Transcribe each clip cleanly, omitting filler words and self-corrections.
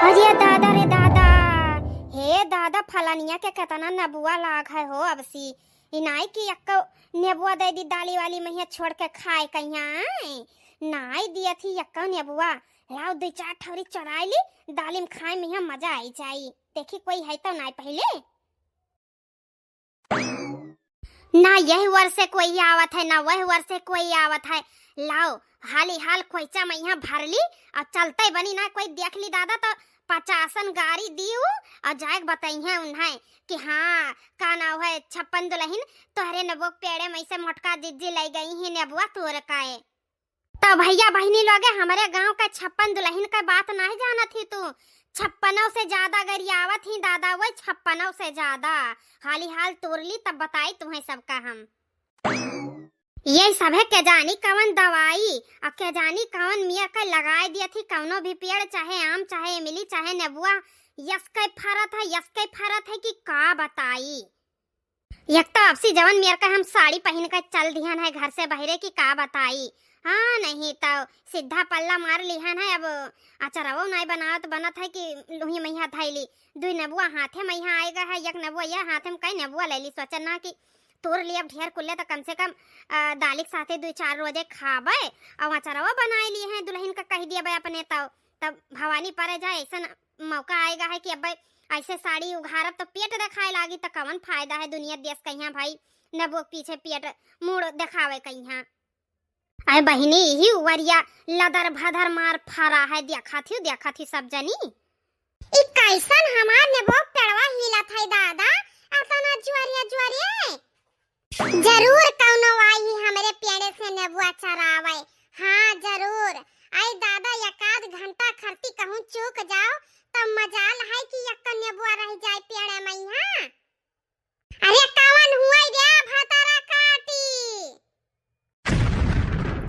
अरे दादा रे दादा, हे दादा फलानिया के केतना नबुआ लाग है हो अब सी इनाई की अक्का नेबुआ दे दी दाली वाली महिया छोड़ के खाए कहिया नाई दिया थी अक्का नेबुआ लाओ दो चार ठौरी चढ़ाई ली दाली में खाए में मजा आई जाई। देखी कोई है तो नाई पहले ना यह वर्ष से कोई आवत है ना वह वर्ष से कोई आवत है। लाओ हाली हाल खोइचा में यहाँ भर ली और चलते बनी ना कोई देख ली दादा तो 50 गाड़ी दियो और जाए बताई है उन्हें कि हाँ का नाव है 56 दुल्हन तोहरे नबो पेड़े में से मोटका जिज्जी ले गई है नेबुआ तोर काए। तो भैया बहनी लोगे हमारे गांव का 56 दुल्हन का बात नहीं जाना थी तू 56 से ज्यादा गरियावत ही दादा वो 56 से ज्यादा हाली हाल तोड़ ली तब बताई तुम्हें सबका हम ये सब है के जानी कवन दवाई और के जानी कवन मिया का लगाए दिया थी कवनो भी पेड़ चाहे आम चाहे इमली चाहे नेबुआ यस के फरत है कि का बताई। एक तो आपसी जवन मिया का हम साड़ी पहन कर चल दिहन है घर से बहरे की का बताई। हाँ नहीं तो सीधा पल्ला मार लिहन है अब अचरवो नहीं बनावत बनत है कि लुही मैया धैली दुई नबुआ हाथे मैया आएगा है एक नबुआ यह हाथे में कई नबुआ ले ली सोचन ना कि तोर लिए अब ढेर कुल्ले तो कम से कम दालिक साथे 2-4 रोजे खाबे और अचरवा बनाए लिए हैं दुल्हन का कह दिया भाई अपने तब भवानी परे जाए ऐसा मौका आएगा है कि अब ऐसे साड़ी उघारब तो पेट दिखाए लागी तो कवन फायदा है दुनिया देश कहिया भाई नबो पीछे पेट मुड़ दिखावे कहिया। अरे बहिनी ही उवरिया लदर भदर मार फरा है देखा थी सब जनी ई कैसन हमार नेबो पेड़वा हिला था दादा अतना जुआरिया जरूर कौनो आई हमरे पेड़े से नेबुआ चरावे। हाँ जरूर आई दादा एकाध घंटा खरती कहूं चूक जाओ तब मजाल है कि एक नेबुआ रह जाए पेड़े में यहाँ। अरे कवन हुआ रे भातारा काटी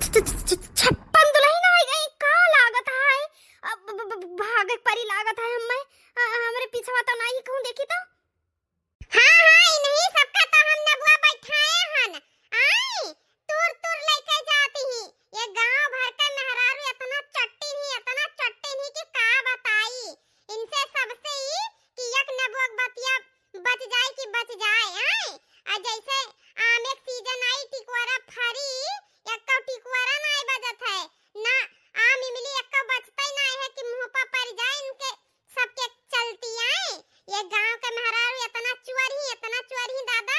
56 दुल्हन आ गई का लागत है अब भागे परी लागत है हमरे पीछे तो नहीं कहूं देखी तो हाँ नहीं सबका तो हम नबुआ बैठाए हन आई तुर लेके जाती ही ये गांव भर का मेहरारू इतना चट्टी ही कि का बताई इनसे सबसे ही कि एक नबुआ बतिया बच जाए कि बच जाए आई आ जैसे आम एक सीजन आई टिकोरा फरी एक का टिकोरा नहीं बजत है ना आम इमली एक का बचता ही नहीं है कि मुंह पर पड़ जाए इनके सबके चलती आई ये गांव के मेहरारू इतना चुअर ही दादा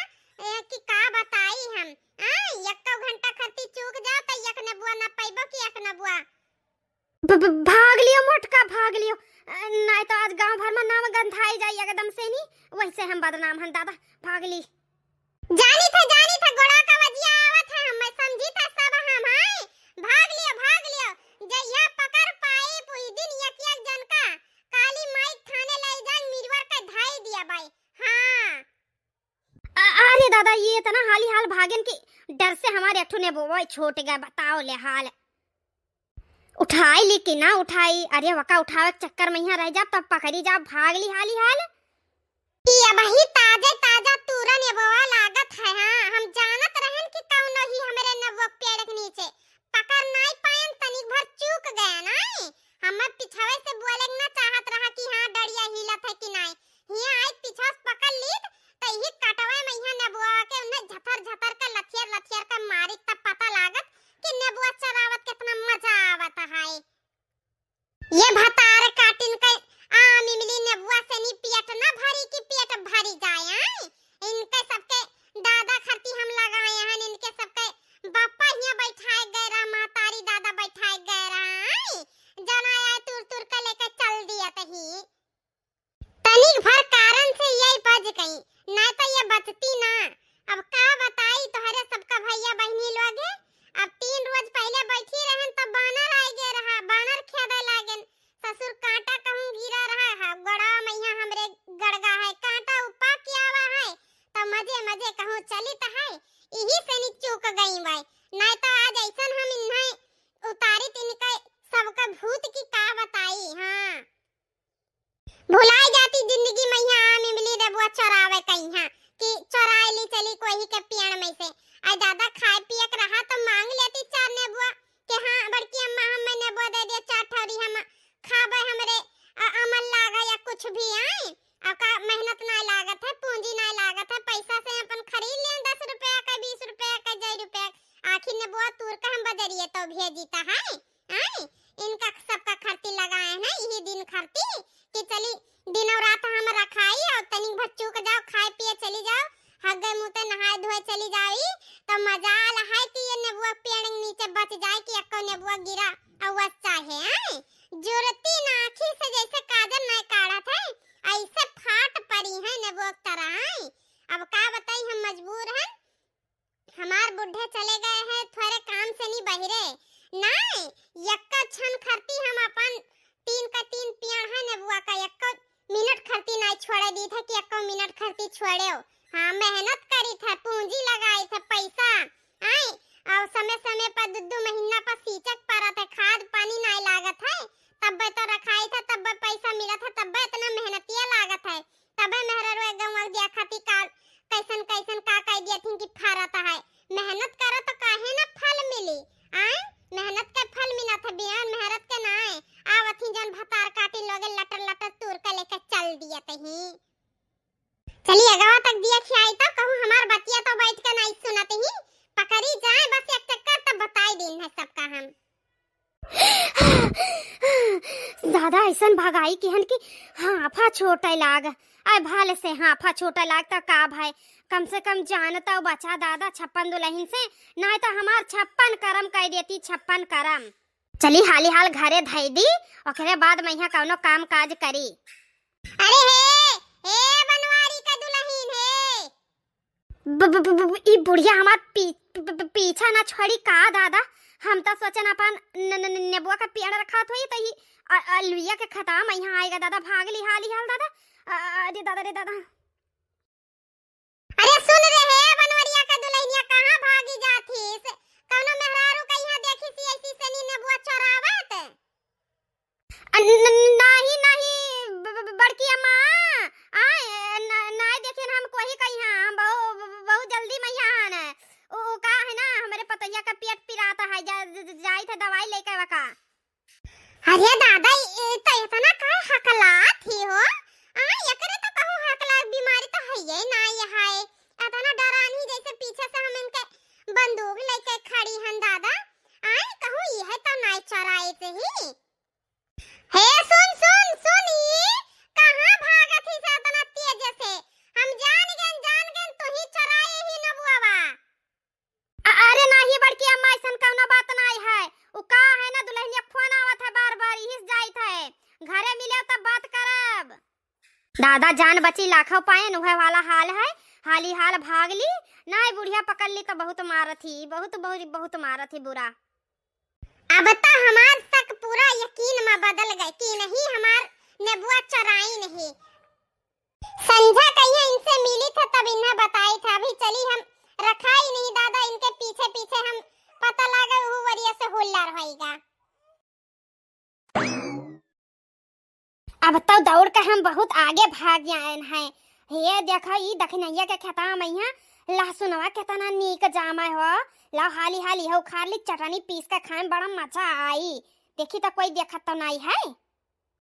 कि का बताई हम एक घंटा खती चूक जाओ तो एक नबुआ ना पाइबो कि एक नबुआ भाग लियो मोटका भाग लियो नहीं तो आज गांव भर में नाम गंधाई जाए एकदम से नहीं वैसे हम बदनाम हन दादा भाग ली जानी था गोड़ा का वजिया आवत है हम समझी था सब हम भाग लियो जइया पकड़ पाए पूरी दिन एक जन का काली माई थाने ले जान मिरवर का धाई दिया भाई। हाँ अरे दादा ये इतना हाली हाल भागन की डर से हमारे अठू ने बोवो छोट गए बताओ ले हाल उठाई ली कि ना उठाई। अरे वका उठावे चक्कर में यहाँ रह जा तब पकड़ी जा भाग ली हाली हाल ये वही ताजा तुरन ये बोवा लागत है। हाँ हम जानत रहन कि कौन ही हमरे नबो पेड़ के नीचे पकड़ नहीं पायन तनिक भर चूक गया नहीं हम पिछवे से बोले ना चाहत रहा कि हाँ डरिया हिलत है कि नहीं हिया आई पीछा पकड़ ली तो ही कटवा में यहाँ नबुआ के उन्हें झतर का लथियर का मारी तब पता लागत कि नबुआ चरावत कितना मजा आवत है। ये भतार काटिन के आम इमली नबुआ से नी पेट ना भरी कि पेट भरी जाए इनके सबके दादा खरती हम लगाए हैं इनके सबके बापा हिया बैठाए गए रहा मातारी दादा बैठाए गए रहा जना आए तुर के लेके चल दिया तही तनिक भर कारण से यही बज गई ना तो ये बचती ना। अब का बताई तोहरे सबका भैया बहनी लोग अब 3 रोज पहले बैठी रहन तब बानर आ गए रहा बानर खेदे लागन ससुर कांटा कहूं गिरा रहा है गड़ा मैया हमरे गड़गा है कांटा उपा किया हुआ है तो मजे कहूं चली तो है यही से नी चूक गई भाई नहीं तो आज ऐसन हम इन्हें उतारी तिनके सबका भूत की का बताई। हाँ भुलाई जाती जिंदगी मैया आम इमली नबुआ चरावे कहीं कि चराए ली चली कोई के पेड़ में से आई दादा खाए पिए रहा तो मांग लेती 4 नेबुआ कि हाँ बड़की अम्मा हमें नेबुआ दे दिया 4 ठौरी हम खाबे हमरे अमल कुछ भी आए अब का मेहनत ना लागत है, पूंजी ना लागत है, पैसा से अपन खरीद ले 10 रुपया का 20 रुपया का 1 रुपया आखिर ने बुआ तूर का हम बजरिए तो भेजीता है आए इनका सबका खर्ची लगाए हैं यही दिन खर्ची कि चली दिन और रात हम रखाई और तनिक बच्चों के जाओ खाए पिए चली जाओ हग गए मुंह नहाए धोए चली जाई तो मजाल है कि ये नेबुआ पेड़ नीचे बच जाए कि एको नेबुआ गिरा अवस चाहे आए जुरती नाखी से जैसे काजल नहीं काढ़ा था ऐसे फाट पड़ी है नेबुआ तरह आए। अब का बताई हम मजबूर हैं, हमार बुढ़े चले गए हैं थोड़े काम से नहीं बहिरे नहीं यक्का छन खरती हम अपन 3 का 3 पियाड़ है नेबुआ का यक्का मिनट खरती नहीं छोड़े दी था कि यक्का मिनट खरती छोड़े हाँ मेहनत करी था पूंजी लगाई था पैसा आए और समय समय पर 2 महीना पर सींचक पड़ा था खाद पानी नहीं लागत है तब तो रखाई था तब पैसा मिला था तब इतना मेहनतिया लागत है तब मेहररो एकदम दिया खाती का कैसन कैसन का कह दिया थी कि फरता है मेहनत करो तो काहे ना फल मिली आए मेहनत का फल मिला था बियान मेहनत के ना आए आवथी जन भतार काटी लोगे लटर लटर तूर के लेके चल दिया तही चलिए गांव तक दिया खियाई तो कहूं हमार बतिया तो बैठ के नहीं सुनते ही पकड़ी जाए बस एक चक्कर तब बताई दिन है सबका हम दादा ऐसन भगाई किहन की हाफा छोटे लाग आय भाले से हाफा छोटा लागता का भाई कम से कम जानता बचा दादा 56 दुल्हन से नहीं तो हमार 56 करम कह देती 56 करम चली हाली हाल घरे धई दी ओकरे बाद मैं यहाँ कौनो काम काज करी। अरे हे बनवारी का दुल्हन है ई बुढ़िया हमार पीछा ना छोड़ी का दादा हम तो सोचन अपन नेबुआ का पेड़ रखा थोई तो ही अलुइया के खत्म यहाँ आएगा दादा भागली हाली हाल दादा अरे दादा रे दादा अरे सुन रे बनवरिया का दुल्हनिया कहां भागी जाथीस कौनो मेहरारू का यहाँ देखी सी ऐसी सनी नेबुआ चोरावत नहीं नहीं बड़की अम्मा आए नहीं देखिए हम कोई कहीं हम बहुत जल्दी में यहाँ आना ओ का है ना हमारे पतैया का पेट पिराता है जाई था दवाई लेके वका। अरे दादा तो इतना का हकला थी हो एकरे तो कहूं हकला बीमारी तो है ये ना ये है इतना डरानी जैसे पीछे से हम इनके बंदूक लेके खड़ी हन दादा कहूं ये है तो नहीं चोराए से ही हे सुन ही कहां भागत थी से इतना तेज से हम जान गए तू ही चोराए ही नबुआवा। अरे नहीं बड़की अम्मा ऐसन कौनो बात नहीं है उ का है ना दुल्हनिया फोन आवत है बार-बार हिस जाइत है घरे मिले तब बात करब। दादा जान बची लाखों पाए उहे वाला हाल है हाली हाल भागली नहीं बुढ़िया पकड़ ली तो बहुत मारथी बहुत मारथी बुरा। अब तो हमार तक पूरा यकीन में बदल गए कि नहीं हमार नेबुआ चराई नहीं संझा कहीं इनसे मिली था तब इन्हें बताई था अभी चली हम रखा ही नहीं दादा इनके पीछे पीछे हम पता लगा वो वरिया से हुल्लर होएगा। अब तो दौड़ के हम बहुत आगे भाग गए हैं हे देखा ई दखनैया के खेता में यहाँ लहसुनवा कितना नीक जामा हो ला हाली हाली हो खाली चटनी पीस के खाए बड़ा मजा आई देखी तो कोई देखत तो नहीं है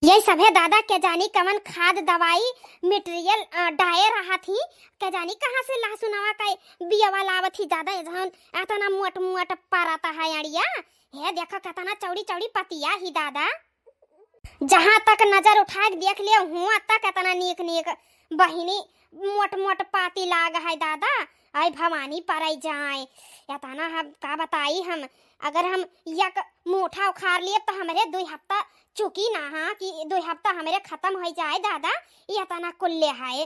ये सभे दादा के जानी कवन खाद दवाई मटेरियल डाए रहा थी के जानी कहां से लहसुनवा का बियावा लावत थी दादा जहन इतना मोट मोट पाराता है अड़िया हे देखो कितना चौड़ी चौड़ी पतिया ही दादा जहां तक नजर उठा के देख लियो हुआ तक इतना नीक नीक बहिनी मोट मोट पाती लाग है दादा आई भवानी पराई जाए इतना हम का बताई हम अगर हम एक मोठा उखाड़ लिए तो हमारे 2 हफ्ता चुकी ना हाँ कि 2 हफ्ता हमारे खत्म हो जाए दादा ये इतना कुल्ले है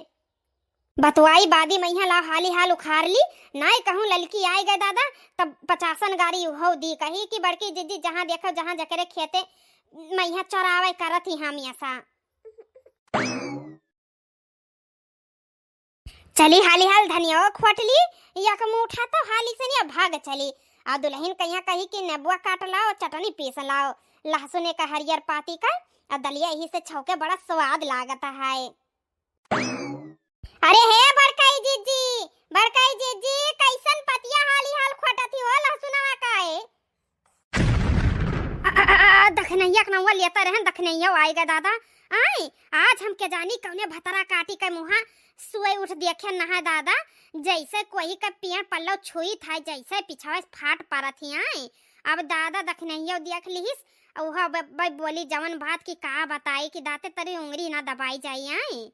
बतवाई बादी मैया ला हाली हाल उखाड़ ली नहीं कहूँ ललकी आई गए दादा तब 50 गाड़ी हो दी कही कि बड़की दीदी जहाँ देखो जहाँ जकरे खेते मैया चरावे करत ही हम ऐसा चली हाली हाल धनिया खोटली एक मुठा तो हाली से नहीं भाग चली आ दुल्हन कहिया कही कि नेबुआ काट लाओ चटनी पीस लाओ लहसुन का हरियर पाती का और दलिया यही से छौके बड़ा स्वाद लागता है। अरे हे बड़काई जीजी कैसन पतिया हाली हाल खोटती हो लहसुनवा का दखनैया के नौवा लेता रहन दखनैया आएगा दादा। आई आज हम के जानी कौने भतरा काटी के मुहा सुई उठ देखे नहा दादा, जैसे कोई का पियर पल्लव छुई था जैसे पिछावे फाट पड़त ही। आई अब दादा दखनैया देख लिहिस ओहा भाई बोली जवन बात की का बताई कि दाते तरी उंगली ना दबाई जाई। आई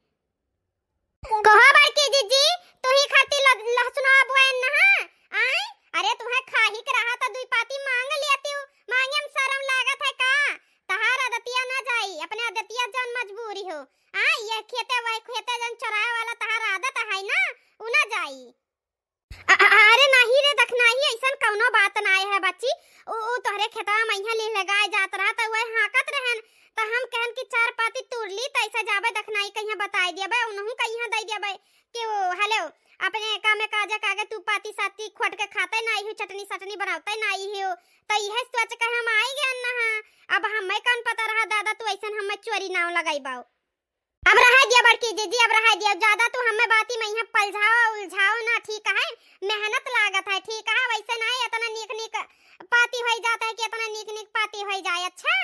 कहा बड़की जीजी तू ही खाती लहसुन बोएन नहा। आई अरे तुम्हें खाही के रहा था दुई पाती मांग लेती हूँ, मांगे में शर्म लागत है का? तहार आदतिया ना जाई अपने आदतिया जन मजबूरी हो। आई ये खेते वही खेते जन चराए वाला तहार आदत है ना उ ना जाई। अरे नहीं रे दखनाही ऐसन कौनो बात ना है बच्ची, ओ तोहरे खेतवा मैया ले लगाए जात रहा त वह हाकत रहन त हम कहन कि चार पाती तुरली त ऐसा जाबे दखनाई कहिया बताई देबे उनहु कहिया दई देबे कि ओ हेलो अपने का में काजे कागे तू पाती साती खोट के खाते ना ही चटनी सटनी बनाते ना ही हो त यह सोच के हम आई गए ना। अब हमें कौन पता रहा दादा तू ऐसन हमें चोरी नाव लगाई बाऊ। अब रहा दिया बड़की जीजी अब रहा दिया ज्यादा तू हमें बाती में यहाँ पलझाओ उलझाओ ना, ठीक है मेहनत लागत है ठीक है वैसे नहीं इतना नीक नीक पाती हो जाता है कि इतना नीक नीक पाती हो जाए। अच्छा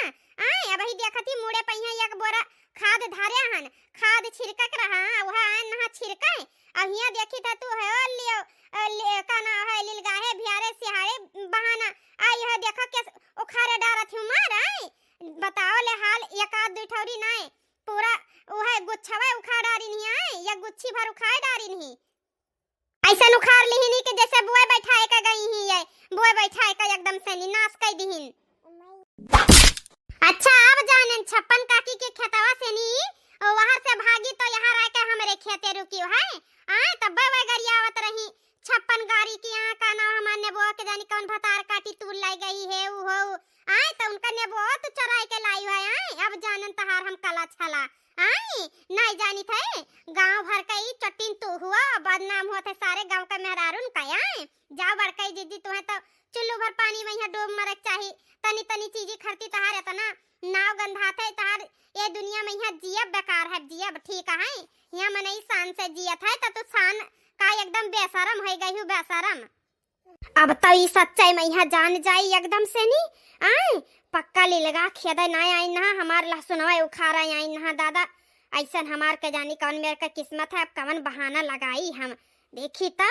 आई अब ही देखती मुड़े पहिया एक बोरा खाद धारे हन खाद छिड़कक रहा वह आन नहा छिड़के अब यहाँ देखी था तू है लियो का ना है लिलगाहे भियारे सिहारे बहाना आई है देखो के उखारे डारत हूं मार। आई बताओ ले हाल एक आध दो ठौरी नहीं पूरा वह गुच्छवा उखाड़ डारी नहीं। आई या गुच्छी भर उखाड़ डारी नहीं ऐसा उखाड़ ली नहीं कि जैसे बुए बैठाए का गई ही है बुए बैठाए का एकदम से नाश कर दीहिन। अच्छा अब जानन छप्पन काकी के खेतवा से नी वहां से भागी तो यहाँ रह के हमरे खेते रुकी है। आई तब वह गरियावत रही छप्पन गाड़ी की यहाँ का ना हमारे नेबो के जानी कौन भतार काटी तू लाई गई है उ हो। आई तो उनका नेबो तो चराई के लाई है। आई अब जानन तहार हम कला छला। आई नहीं जानी थे गांव भर का ही चट्टीन तू हुआ बदनाम होते सारे गांव का मेहरारून का। आई जाओ बड़कई दीदी तुम्हें तो चुल्लू भर पानी में यहाँ डूब मरक चाहिए तनी तनी चीजें खरती तहार इतना नाव गंधाते तहार ये दुनिया में यहाँ जियब बेकार है जियब ठीक है यहाँ मनई शान से जियत है तो शान का एकदम बेशरम है गई हूँ बेशरम। अब तो ये सच्चाई में यहाँ जान जाई एकदम से नी। आई पक्का ले लगा खेदा ना आई ना हमार लहसुनवा उखाड़ा आई ना दादा ऐसन हमार के जानी कौन मेरे का किस्मत है अब कवन बहाना लगाई हम देखी तो।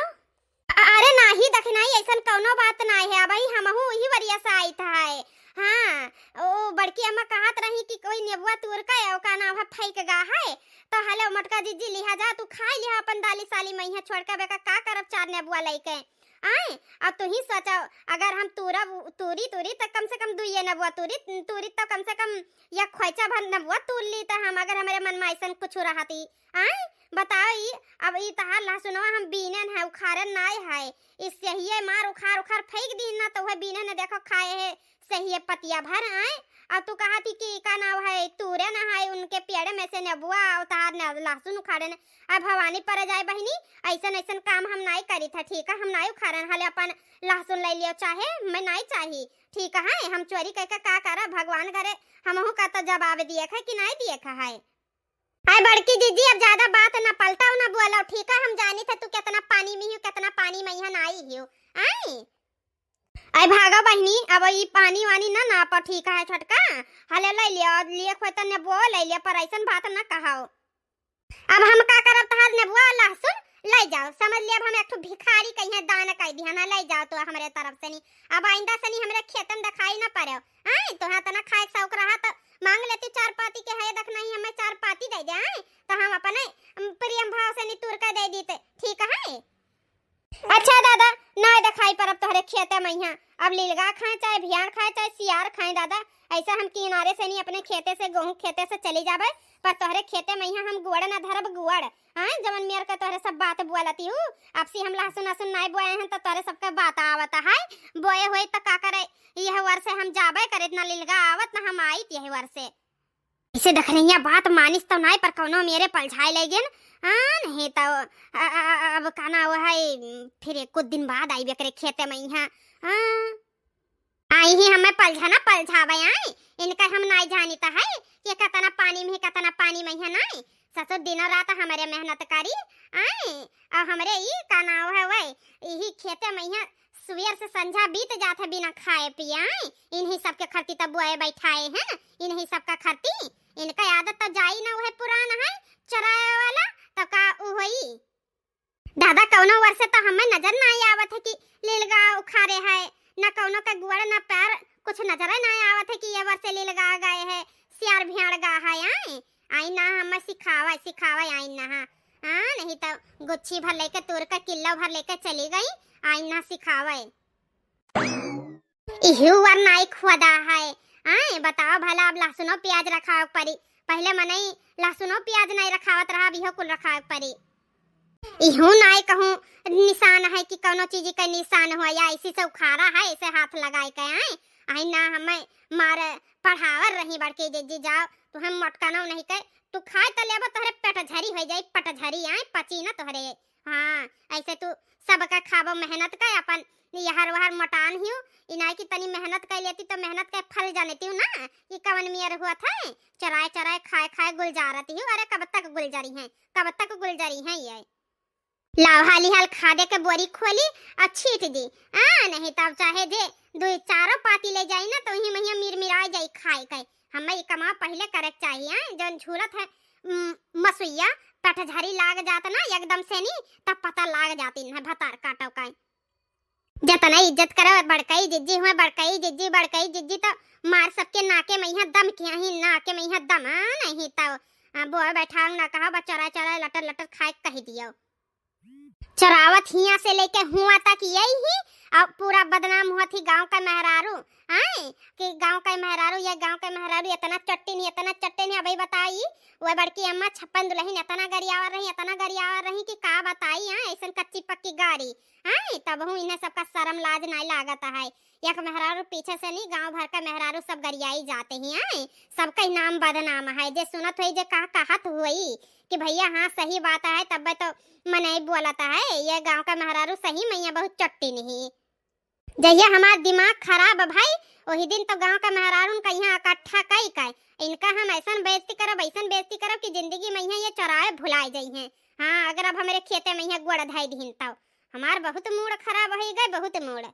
अरे नाही दखनाई ऐसन कौनो बात ना है भाई हमहू वही वरिया से आई था है। हाँ ओ बड़की अम्मा कहत रही कि कोई नेबुआ तूर का है का नाम है फेंक गा है तो हेलो मटका जीजी लिहा जा तू खाई लिहा अपन दाली साली में यहाँ छोड़ के बेका का करब चार नेबुआ लेके। आई अब तू ही सोचो अगर हम तूरी तो कम से कम दुइये नबुआ तूरी तो कम से कम या खोइचा भर नबुआ तूर ली तो हम अगर हमारे मन में ऐसा कुछ रहती। आई बताओ ये अब ये तहार लहसुनवा हम बीनन है उखाड़न नाय है इससे ही मार उखाड़ फेंक दी ना तो वह बीनन ने देखो खाए है सही पतिया भर। आए अब तू कहा थी कि का नाम है तूरे ना है उनके पेड़ में से नबुआ उतार लहसुन उखाड़े न अब भवानी पर जाए बहनी ऐसा ऐसा काम हम नहीं करी था ठीक है हम नहीं उखाड़न हाले अपन लहसुन ले लियो चाहे मैं नहीं चाहिए ठीक है हम चोरी करके का करा भगवान करे हमहू का तो जवाब दिए है कि नहीं दिए है। आई बड़की दीदी अब ज्यादा बात ना पलटाओ ना बोलो ठीक है हम जानी थे तू कितना पानी में हो कितना पानी में यहाँ आई हो। आई भागा बहनी अब ये पानी वानी ना नाप ठीक है छोटका हले ले लियो लिए खोता ने बो ले लियो पर ऐसन बात ना कहाओ। अब हम का करब तहार ने बुआ लहसुन ले जाओ समझ लिया हम एक भिखारी कहीं दान कह दी ना ले जाओ तो हमारे तरफ से नहीं अब आइंदा से नहीं हमरे खेतन दिखाई ना पड़े। आई तो हाथ ना खाए शौक रहा तो मांग लेती चार पाती के है देखना ही हमें चार पाती दे दे। आई तो हम अपने प्रियम भाव से नहीं तुर का दे देते ठीक है। अच्छा दादा ना दिखाई पर अब तोहरे खेते में यहाँ अब लीलगा खाए चाहे भियार खाए चाहे सियार खाए दादा ऐसा हम किनारे से नहीं अपने खेते से गेहूं खेते से चली जाबे पर तोहरे खेते में यहाँ हम गुड़ ना धरब गुड़। हाँ जमन मेर का तोहरे सब बात बोलती हूँ अब से हम लहसुन नहीं बोए हैं तो तोहरे सबका बात आवता है बोए हुए तो का करे यह वर्ष हम जाबे करे इतना लीलगा आवत ना हम आई यह वर्ष इसे देख रही बात मानिस तो नहीं पर कौनो मेरे पलझाई ले गेन। नहीं तो अब कहना वो है फिर कुछ दिन बाद आई बेकरे खेते में यहाँ आई ही हमें पलझाना पलझावे। आई इनका हम नहीं जानी तो है कि कितना पानी में यहाँ नहीं ससुर दिन रात हमारे मेहनत करी। आई और हमारे ये का नाम है वही यही खेते में यहाँ सुबह से संझा बीत जात है बिना खाए पिए। इन्हीं सबके खर्ती तब बुआए बैठाए हैं, इन्हीं सबका खर्ती। इनका आदत तो जाई ना वह पुराना है चराए वाला, तो का उ होई। दादा कौनो वर्ष तो हमें नजर ना आवत है कि लीलगा उखाड़े है, न कौनो का गुड़ न पैर, कुछ नजर ना आवत है कि ये वर्ष लीलगा गए है, सियार भेड़ गा है। आई ना हमें सिखावा सिखावा आई ना। हाँ नहीं तो गुच्छी भर लेके तोड़ का किलो भर लेके चली गई, आई ना सिखावे। इहु वर नाई खुदा है। आए बताओ भला अब लहसुनो प्याज रखाव परी, पहले मनई लहसुनो प्याज नहीं रखावत रहा, बिहो कुल रखाव परी। इहु नाई कहूं निशान है कि कोनो चीज का निशान हो या इसी से उखाड़ा है, ऐसे हाथ लगाए के आए। आई ना हमें मारे पढ़ावर रही बड़के जिज्जी जाओ तो हम मटकाना नहीं के, तू खाए तो लेबो तोहरे पेट झरी हो जाई, पट झरी आए पची ना तोहरे। हाँ ऐसे तू सबका खाबो मेहनत का, अपन यहर वहर मटान हियो। इनाई की तनी मेहनत कर लेती तो मेहनत का फल जानती हूँ ना कि कवन मियर हुआ था। चराए चराए खाए खाए गुलजारती हूँ। अरे कब तक गुलजारी है, कब तक गुलजारी है ये। लाओ हाली हाल खादे के बोरी खोली और छीट दी। नहीं तब चाहे जे दो चारों पाती ले जाई ना तो ही महिया मिरमिरा जाई खाए के। हमें ये कमा पहले करे चाहिए, जौन झूलत है मसुइया पट झरी लाग जात ना एकदम से नहीं, तब पता लाग जाती है भतार काटो का। जतना इज्जत करो बड़कई जिज्जी हुए, बड़कई जिज्जी तो मार सबके नाके मैया दम किया ही, नाके मैया दम। नहीं तो बोए बैठा ना कहा बा चरा चरा लटर लटर खाए कह दियो। चरावत हिया से लेके हुआ तक यही ही, अब पूरा बदनाम हुआ थी गांव का मेहरारू। आए कि गांव का मेहरारू या गांव का मेहरारू इतना चट्टी नहीं। अभी बताई वो बड़की अम्मा 56 दुल्हन इतना गरियावर रही कि का बताई। ऐसा कच्ची पक्की गाड़ी। तब हूँ इन्हें सबका शर्म लाज नहीं लागत है। एक मेहरारू पीछे से नहीं, गांव भर का मेहरारू सब गरियाई जाते ही। सबका नाम बदनाम है, जे सुनत हुई जे कहत हुई कि भैया हाँ सही बात है, तब तो मने बोलता है ये गांव का मेहरारू सही मैया बहुत चट्टी नहीं। जहिया हमार दिमाग खराब भाई वही दिन तो गांव का मेहरारू का यहाँ इकट्ठा कई इनका हम ऐसा बेइज्जती करब कि जिंदगी में ये चौराहे भुलाए जाई हैं। हाँ अगर अब हमारे खेते में यहाँ गोड़ धाई दीन तो हमार बहुत मूड खराब हो गए, बहुत मूड।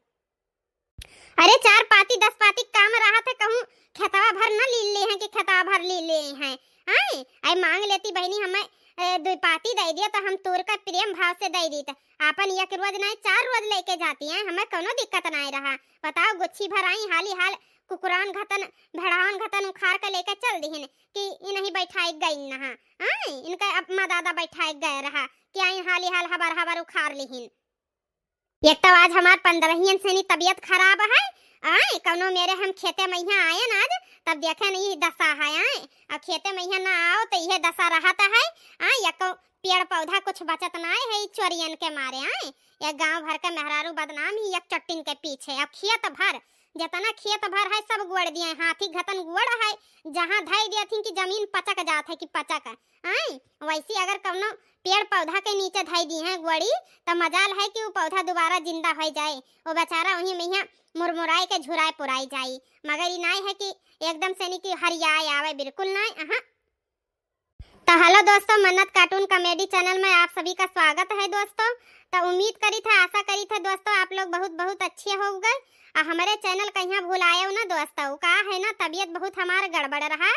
अरे 4 पाती 10 पाती काम रहा था, कहूँ खेतवा भर न ले हैं कि खेतवा भर ले हैं। आई मांग लेती बहनी हमें 2 पाती दे दिया तो हम तोर का प्रेम भाव से दे दी। आपन एक रोज नहीं 4 रोज लेके जाती हैं, हमें कोनो दिक्कत नहीं रहा। बताओ गुच्छी भर आई हाली हाल कुकुरान घतन भेड़ावन घतन उखाड़ के लेके चल दीहन कि इन्हीं बैठाई गई ना। इनका अपना दादा बैठाई गए रहा कि आई हाली हाल हबर उखाड़ लीहिन। एक तो आज हमार 15 से तबीयत खराब है। कौनो मेरे हम खेते में यहाँ आए ना आज, तब देखे नहीं दशा है। अब खेते में यहाँ ना आओ तो यह दशा रहता है। या पेड़ पौधा कुछ बचत ना है चोरियन के मारे। या गांव भर के मेहरारू बदनाम ही एक चट्टिन के पीछे। अब खेत भर जितना खेत भर है सब गुड़ दिए, हाथी घतन गुड़ है, जहाँ धाई दिया थी कि जमीन पचक जात है कि पचक। वैसे अगर कौनो पेड़ पौधा के नीचे धाई दी है गुड़ी तो मजाल है कि वो पौधा दोबारा जिंदा हो जाए, वो बेचारा वहीं में यहाँ मुरमुराई के झुराए पुराई जाए। मगर ये नहीं है कि एकदम से नहीं कि हरियाए आवे, बिल्कुल नहीं। तो हेलो दोस्तों, मन्नत कार्टून कॉमेडी चैनल में आप सभी का स्वागत है दोस्तों। तो उम्मीद करी था, आशा करी था दोस्तों आप लोग बहुत अच्छे हो गए। हमारे चैनल कहीं भुलाए हो ना दोस्तों, का है ना तबीयत बहुत हमारा गड़बड़ रहा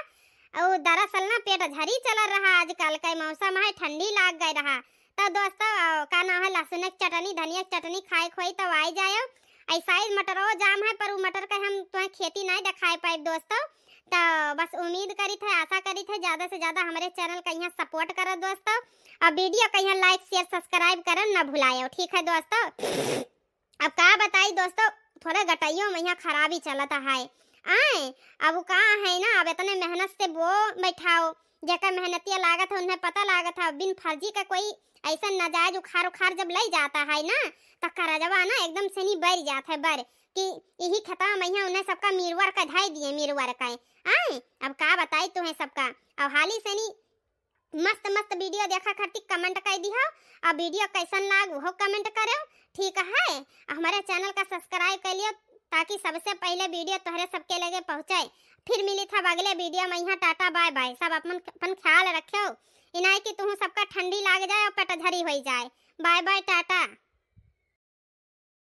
और दरअसल ना पेट झरी चल रहा। आजकल का मौसम है ठंडी लाग गई रहा। तो दोस्तों का ना है लहसुन की चटनी धनिया की चटनी खाए खोई तो आई जाए। ऐसा ही मटरों जाम है पर वो मटर का हम तुम्हें खेती नहीं दिखाए पाए दोस्तों। तो बस उम्मीद करी थे, आशा करी थे ज़्यादा से ज़्यादा हमारे चैनल का यहाँ सपोर्ट करो दोस्तों। और वीडियो का यहाँ लाइक शेयर सब्सक्राइब करो ना भुलाओ, ठीक है दोस्तों। अब का बताई दोस्तों, थोड़ा गटाइयों में यहाँ खराबी चलता है। अब कहाँ है ना, अब इतने मेहनत से वो बैठाओ जैका मेहनतिया लागत है उन्हें पता लागत है। बिन फर्जी का कोई ऐसा नाजायज उखाड़ जब ले जाता है ना तो करजवा ना एकदम से नहीं बर जाता है बर कि यही खता मैया उन्हें सबका मीरवर का धाई दिए मीरवर का। अब का बताई तुम्हें सबका। अब हाली से नहीं मस्त वीडियो देखा करती कमेंट कर दिया। अब वीडियो कैसन लाग वो कमेंट करो, ठीक है। हमारे चैनल का सब्सक्राइब कर लियो ताकि सबसे पहले वीडियो तुम्हारे सबके लगे पहुंचे। फिर मिली था अगले वीडियो में। यहाँ टाटा बाय बाय। सब अपन ख्याल रखो, इनाई कि तुम सबका ठंडी लाग जाए और पेट झरी हो जाए। Bye bye Tata.